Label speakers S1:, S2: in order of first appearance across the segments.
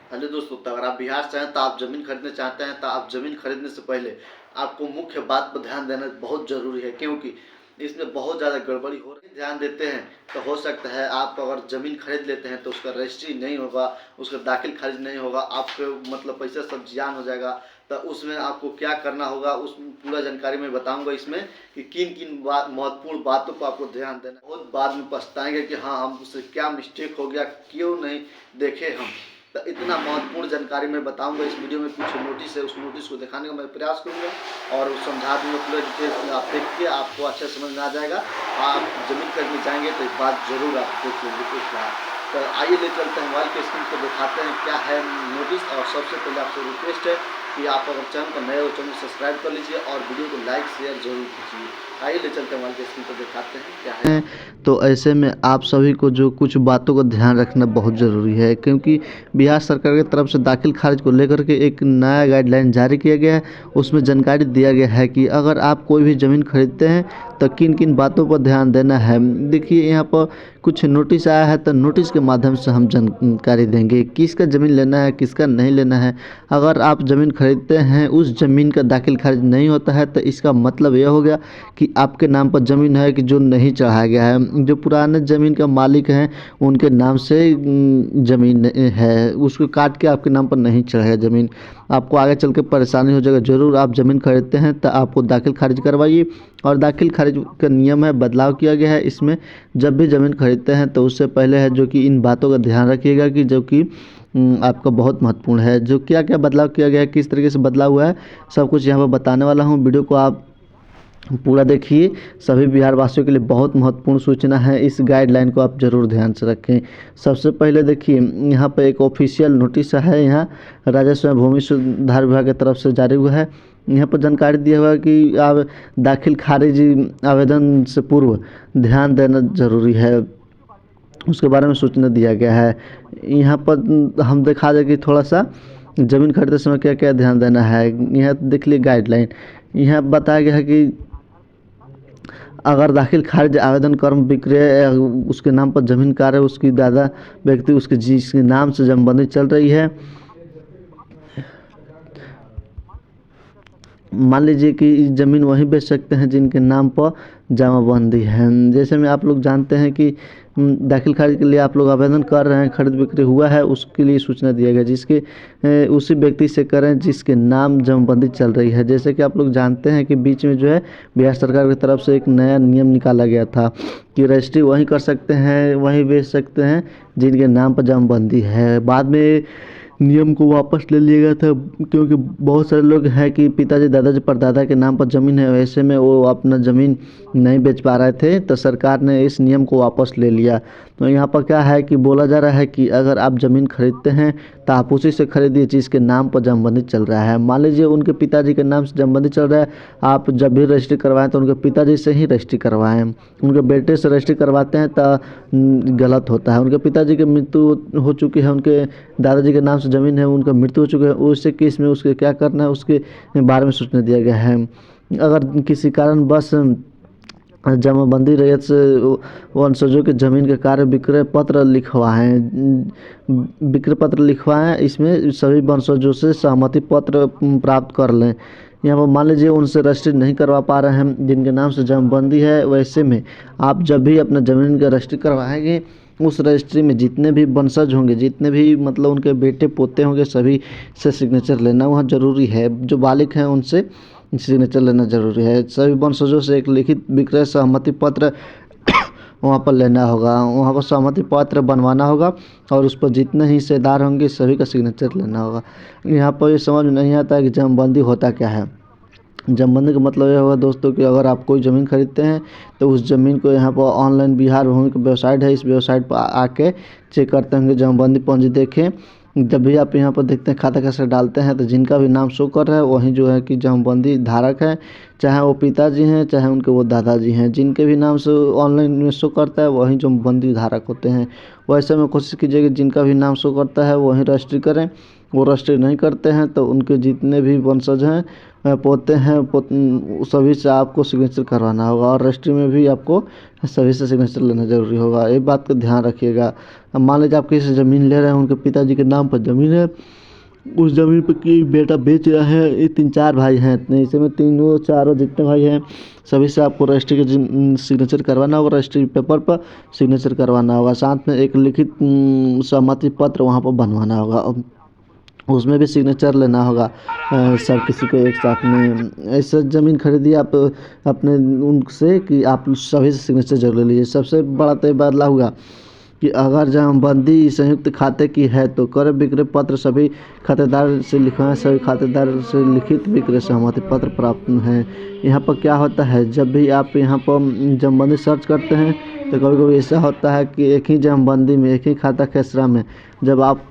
S1: Hello दोस्तों, तो अगर आप बिहार से हैं तो आप ज़मीन खरीदना चाहते हैं तो आप ज़मीन खरीदने से पहले आपको मुख्य बात पर ध्यान देना बहुत ज़रूरी है, क्योंकि इसमें बहुत ज़्यादा गड़बड़ी हो रही है। ध्यान देते हैं तो हो सकता है आप अगर ज़मीन खरीद लेते हैं तो उसका रजिस्ट्री नहीं होगा, उसका दाखिल खारिज नहीं होगा, आपके मतलब पैसा सब जियान हो जाएगा। तो उसमें आपको क्या करना होगा उस पूरा जानकारी मैं बताऊंगा इसमें कि किन किन महत्वपूर्ण बातों को आपको ध्यान देना। बहुत बाद में पछताएंगे कि हाँ हम उससे क्या मिस्टेक हो गया, क्यों नहीं देखे हम। तो इतना महत्वपूर्ण जानकारी मैं बताऊंगा इस वीडियो में। कुछ नोटिस है, उस नोटिस को दिखाने का मैं प्रयास करूंगा और समझा दूंगा पूरा डिटेल्स में। आप देखिए, आपको अच्छा समझ में आ जाएगा। आप ज़मीन खरीदने जाएंगे तो एक बात ज़रूर आप देख लेंगे एक बार। तो आइए ले चलते हैं, मोबाइल के स्क्रीन पर दिखाते हैं क्या है नोटिस। और सबसे पहले आपसे रिक्वेस्ट है कि आप अगर चैनल पर नए हो चैनल सब्सक्राइब कर लीजिए और वीडियो को लाइक शेयर जरूर कीजिए। आइए ले चलते हैं, मोबाइल के स्क्रीन पर दिखाते हैं क्या है।
S2: तो ऐसे में आप सभी को जो कुछ बातों का ध्यान रखना बहुत ज़रूरी है, क्योंकि बिहार सरकार की तरफ से दाखिल खारिज को लेकर के एक नया गाइडलाइन जारी किया गया है। उसमें जानकारी दिया गया है कि अगर आप कोई भी ज़मीन खरीदते हैं तो किन किन बातों पर ध्यान देना है। देखिए, यहाँ पर कुछ नोटिस आया है, तो नोटिस के माध्यम से हम जानकारी देंगे किसका ज़मीन लेना है, किसका नहीं लेना है। अगर आप ज़मीन खरीदते हैं, उस ज़मीन का दाखिल खारिज नहीं होता है, तो इसका मतलब यह हो गया कि आपके नाम पर ज़मीन है कि जो नहीं चढ़ाया गया है। जो पुराने ज़मीन का मालिक हैं उनके नाम से ज़मीन है, उसको काट के आपके नाम पर नहीं चढ़ाया ज़मीन। आपको आगे चल के परेशानी हो जाएगा। ज़रूर आप ज़मीन खरीदते हैं तो आपको दाखिल खारिज करवाइए। और दाखिल खारिज का नियम है, बदलाव किया गया है इसमें। जब भी ज़मीन खरीदते हैं तो उससे पहले है जो कि इन बातों का ध्यान रखिएगा कि जो कि आपका बहुत महत्वपूर्ण है। जो क्या क्या बदलाव किया गया है, किस तरीके से बदलाव हुआ है, सब कुछ यहाँ पर बताने वाला हूँ। वीडियो को आप पूरा देखिए। सभी बिहार वासियों के लिए बहुत महत्वपूर्ण सूचना है, इस गाइडलाइन को आप ज़रूर ध्यान से रखें। सबसे पहले देखिए, यहाँ पर एक ऑफिशियल नोटिस है, यहाँ राजस्व एवं भूमि सुधार विभाग की तरफ से जारी हुआ है। यहाँ पर जानकारी दिया हुआ है कि आप दाखिल खारिज आवेदन से पूर्व ध्यान देना ज़रूरी है, उसके बारे में सूचना दिया गया है। यहाँ पर हम दिखा दें कि थोड़ा सा ज़मीन खरीदते समय क्या क्या ध्यान देना है। यहाँ देख लीजिए गाइडलाइन, यहाँ बताया गया है कि अगर दाखिल खारिज आवेदन कर्म विक्रय उसके नाम पर ज़मीन कार्य उसकी दादा व्यक्ति उसके जिसके नाम से जमबंदी चल रही है, मान लीजिए कि ज़मीन वहीं बेच सकते हैं जिनके नाम पर जमाबंदी है। जैसे में आप लोग जानते हैं कि दाखिल खारिज के लिए आप लोग आवेदन कर रहे हैं, खरीद बिक्री हुआ है, उसके लिए सूचना दिया गया जिसके उसी व्यक्ति से करें जिसके नाम जमाबंदी चल रही है। जैसे कि आप लोग जानते हैं कि बीच में जो है बिहार सरकार की तरफ से एक नया नियम निकाला गया था कि रजिस्ट्री वहीं कर सकते हैं, वहीं बेच सकते हैं जिनके नाम पर जमाबंदी है। बाद में नियम को वापस ले लिया गया था, क्योंकि बहुत सारे लोग हैं कि पिताजी दादाजी परदादा के नाम पर ज़मीन है, वैसे में वो अपना ज़मीन नहीं बेच पा रहे थे, तो सरकार ने इस नियम को वापस ले लिया। तो यहाँ पर क्या है कि बोला जा रहा है कि अगर आप ज़मीन खरीदते हैं तो आप उसी से खरीदिए जिसके नाम पर जमबंदी चल रहा है। मान लीजिए उनके पिताजी के नाम से जमबंदी चल रहा है, आप जब भी रजिस्ट्री करवाएं तो उनके पिताजी से ही रजिस्ट्री करवाएं। उनके बेटे से रजिस्ट्री करवाते हैं तो गलत होता है। उनके पिताजी की मृत्यु हो चुकी है, उनके दादाजी के नाम से ज़मीन है, उनका मृत्यु हो चुका है, उससे केस में उसके क्या करना है उसके बारे में सूचना दिया गया है। अगर किसी कारण बस जमाबंदी रैयत से वंशजों के ज़मीन के कार्य विक्रय पत्र लिखवाएं, इसमें सभी वंशजों से सहमति पत्र प्राप्त कर लें। यहाँ पर मान लीजिए उनसे रजिस्ट्री नहीं करवा पा रहे हैं जिनके नाम से जमाबंदी है, वैसे में आप जब भी अपने ज़मीन का रजिस्ट्री करवाएंगे उस रजिस्ट्री में जितने भी वंशज होंगे, जितने भी मतलब उनके बेटे पोते होंगे, सभी से सिग्नेचर लेना वहाँ ज़रूरी है। जो बालिक हैं उनसे सिग्नेचर लेना ज़रूरी है। सभी वंशजों से एक लिखित विक्रय सहमति पत्र वहाँ पर लेना होगा, वहाँ पर सहमति पत्र बनवाना होगा और उस पर जितने हिस्सेदार होंगे सभी का सिग्नेचर लेना होगा। यहाँ पर ये समझ में नहीं आता है कि जमबंदी होता क्या है। जमबंदी का मतलब यह होगा दोस्तों कि अगर आप कोई ज़मीन खरीदते हैं तो उस ज़मीन को यहाँ पर ऑनलाइन बिहार भूमि की वेबसाइट है, इस वेबसाइट पर आके चेक करते होंगे जमबंदी पंजी देखें। जब भी आप यहाँ पर देखते हैं खाता कैसे डालते हैं तो जिनका भी नाम शो कर रहा है वहीं जो है कि जमबंदी धारक है, चाहे वो पिताजी हैं चाहे उनके वो दादाजी हैं, जिनके भी नाम से ऑनलाइन में शो करता है वहीं जमबंदी धारक होते हैं। वैसे में कोशिश कीजिए कि जिनका भी नाम शो करता है वहीं रजिस्ट्री करें। वो रजिस्ट्री नहीं करते हैं तो उनके जितने भी वंशज हैं पोते हैं सभी से आपको सिग्नेचर करवाना होगा। और रजिस्ट्री में भी आपको सभी से सिग्नेचर लेना ज़रूरी होगा। एक बात का ध्यान रखिएगा। अब मान लीजिए आप किसी से ज़मीन ले रहे हैं, उनके पिताजी के नाम पर ज़मीन है, उस ज़मीन पर कि बेटा बेच रहा है। ये 3-4 भाई हैं, ऐसे में तीनों चारों जितने भाई हैं सभी से आपको रजिस्ट्री के सिग्नेचर करवाना होगा। रजिस्ट्री पेपर पर सिग्नेचर करवाना होगा, साथ में एक लिखित सहमति पत्र वहाँ पर बनवाना होगा, उसमें भी सिग्नेचर लेना होगा सब किसी को एक साथ में। ऐसा ज़मीन खरीदिए आप अपने उनसे कि आप सभी से सिग्नेचर जरूर ले लीजिए। सबसे बड़ा तो बदलाव हुआ कि अगर जमाबंदी संयुक्त खाते की है तो क्रय विक्रय पत्र सभी खातेदार से लिखवाएं, सभी खातेदार से लिखित विक्रय सहमति पत्र प्राप्त हैं। यहाँ पर क्या होता है, जब भी आप यहाँ पर जमाबंदी सर्च करते हैं तो कभी कभी ऐसा होता है कि एक ही जमाबंदी में एक ही खाता खेसरा में जब आप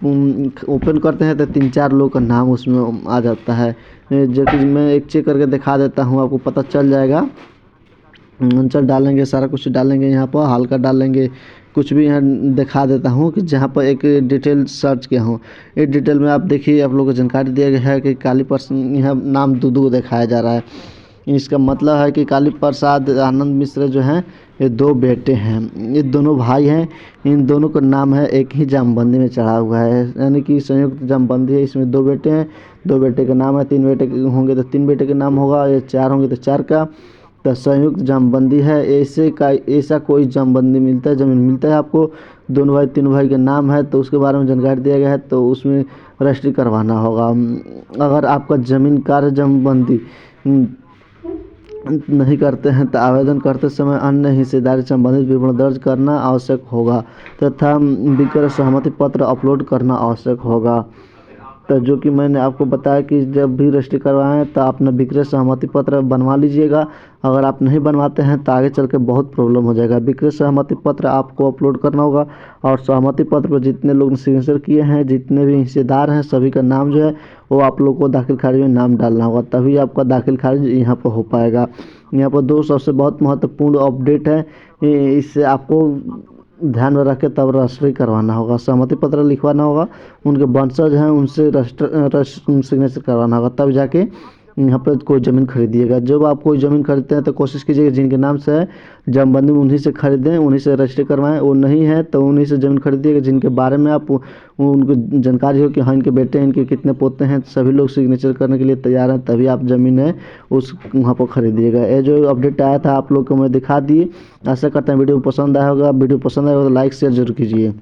S2: ओपन करते हैं तो 3-4 लोग का नाम उसमें आ जाता है, जो कि मैं एक चेक करके दिखा देता हूँ, आपको पता चल जाएगा। अंचल डालेंगे, सारा कुछ डालेंगे, यहाँ पर हाल का डालेंगे, कुछ भी यहाँ दिखा देता हूँ कि जहाँ पर एक डिटेल सर्च किया हूँ। इस डिटेल में आप देखिए, आप लोगों को जानकारी दिया गया है कि काली प्रसाद, यहाँ नाम दो दिखाया जा रहा है। इसका मतलब है कि काली प्रसाद आनंद मिश्र जो हैं ये 2 बेटे हैं, ये दोनों भाई हैं। इन दोनों का नाम है एक ही जमाबंदी में चढ़ा हुआ है, यानी कि संयुक्त जमाबंदी है। इसमें 2 बेटे हैं, 2 बेटे का नाम है, 3 बेटे होंगे तो 3 बेटे का नाम होगा, या 4 होंगे तो 4 का। तो संयुक्त जमाबंदी है। ऐसा कोई जमाबंदी मिलता है, ज़मीन मिलता है आपको, 2 भाई 3 भाई का नाम है तो उसके बारे में जानकारी दिया गया है, तो उसमें रजिस्ट्री करवाना होगा। अगर आपका ज़मीन कार्य जमाबंदी नहीं करते हैं तो आवेदन करते समय अन्य हिस्सेदारी संबंधित विवरण दर्ज करना आवश्यक होगा तथा विक्रय सहमति पत्र अपलोड करना आवश्यक होगा। तो जो कि मैंने आपको बताया कि जब भी रजिस्ट्री करवाएं तो अपना विक्रय सहमति पत्र बनवा लीजिएगा। अगर आप नहीं बनवाते हैं तो आगे चल के बहुत प्रॉब्लम हो जाएगा। विक्रय सहमति पत्र आपको अपलोड करना होगा और सहमति पत्र पर जितने लोग सिग्नेचर किए हैं, जितने भी हिस्सेदार हैं, सभी का नाम जो है वो आप लोग को दाखिल खारिज में नाम डालना होगा, तभी आपका दाखिल खारिज यहाँ पर हो पाएगा। यहाँ पर 2 सबसे बहुत महत्वपूर्ण अपडेट है, इससे आपको ध्यान में रख के तब रजिस्ट्री करवाना होगा। सहमति पत्र लिखवाना होगा, उनके वंशज हैं उनसे सिग्नेचर करवाना होगा, तब जाके यहाँ पर कोई ज़मीन खरीदिएगा। जब आप कोई ज़मीन खरीदते हैं तो कोशिश कीजिएगा जिनके नाम से है जमाबंदी में उन्हीं से खरीदें, उन्हीं से रजिस्ट्री करवाएं। वो नहीं है तो उन्हीं से ज़मीन खरीदिएगा जिनके बारे में आप उनको जानकारी हो कि हाँ इनके बेटे हैं, इनके कितने पोते हैं, सभी लोग सिग्नेचर करने के लिए तैयार हैं, तभी आप ज़मीन है उस वहाँ पर खरीदिएगा। ये जो अपडेट आया था आप लोग को मैं दिखा दिए। आशा करता हूँ वीडियो पसंद आया होगा। वीडियो पसंद आया होगा तो लाइक शेयर जरूर कीजिए।